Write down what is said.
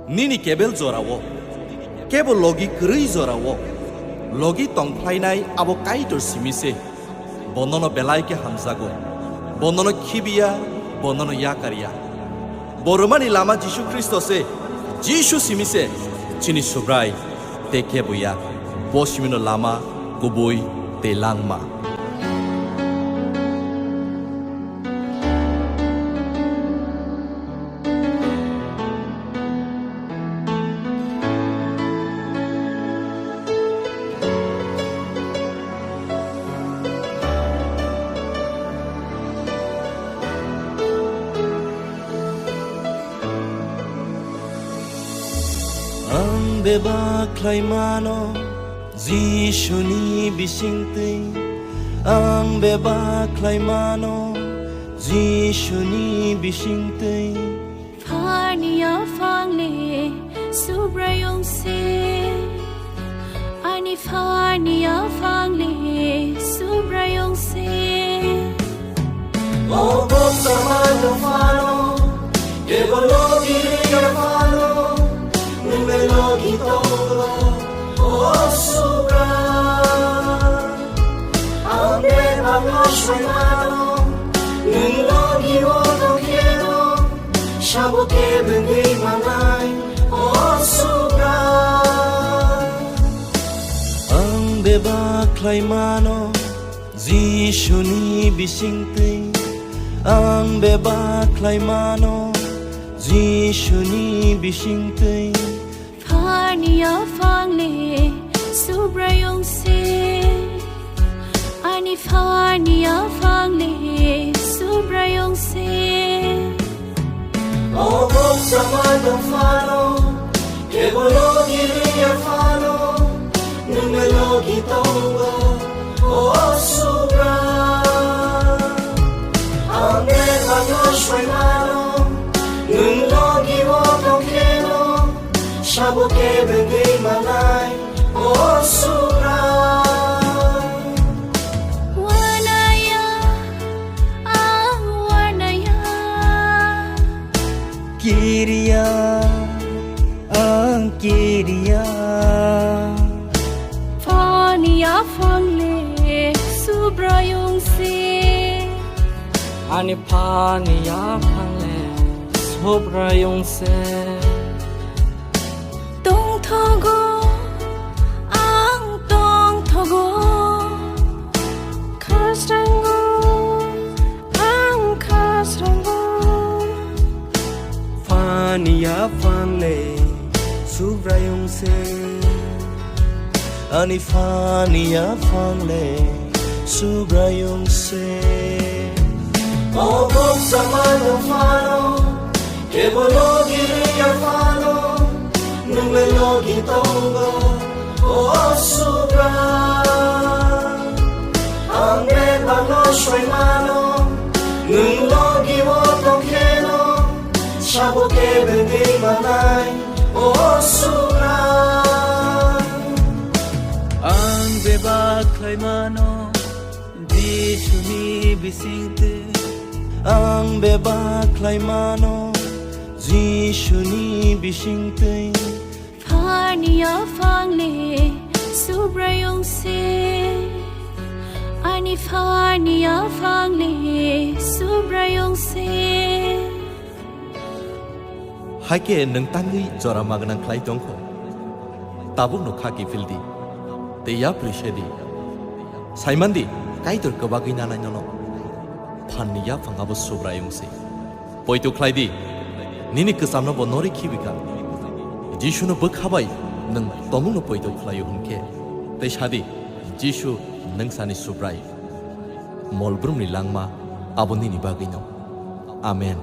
nini kebel zorawo Kebo logi krui zorawo logi tongphainai abo kaitor simise bonono belaike hamzago bonono khibiya bonono yakariya boromani lama Jisu Kristose Jisu simise chini Subrai te Keboya bosimino lama guboi te langma bebak mano Jisu ni bisingtwi ang bebak mano Jisu ni bisingtwi phanni Yaphangle Subraiyungse ani phanni Yaphangle Subraiyungse o bukcha tonphano Kebo logi phano Nwng Logio o Subrai ang Bebakno Soi Nwng Logio tongkheno Sabo kebengwi mannai o Subrai ang bebak mano Jisu ni bisingtwi ang bebak mano Jisu ni bisingtwi phanni Yaphangle Subraiyungse ani phanni Yaphangle Subraiyungse o bukcha tonphano Kebo logi phano Nwngle logi tongo o Subrai ang Bebakno Soi Nwng Logio tongkheno Sabo kebengwi mannai o Subrai Uanaya Uanaya Kiriya ang Kiriya phanni Yaphangle Subraiyungse ani phanni Yaphangle Subraiyungse Tongthogo ang Tongthogo khrango ang khrango phanni Yaphangle Subraiyungse ani phanni Yaphangle Subraiyungse o bukcha tonphano Kebo logi phano Nwngle logi tongo o Subrai ang Bebakno Soi Nwng Logio tongkheno Sabo kebengwi mannai o Subrai ang bebak mano Jisu ni bisingtwi ang bebak mano Jisu ni bisingtwi phanni Yaphangle Subraiyungse ani phanni Yaphangle Subraiyungse haike nang tangi jora magnang khlai tongkho tabuk no khaki fildi te ya prishedi saimandi kaitor kebagi nana nyono phanni Yaphang abo Subraiyungse poitu khlaidi nini kesamno bo nori khibika Jisu no bokhabai nang tomung no poitu khlayo hunke te shadi Jisu nang sani Subrai molbrum ni langma abo nini bagino amen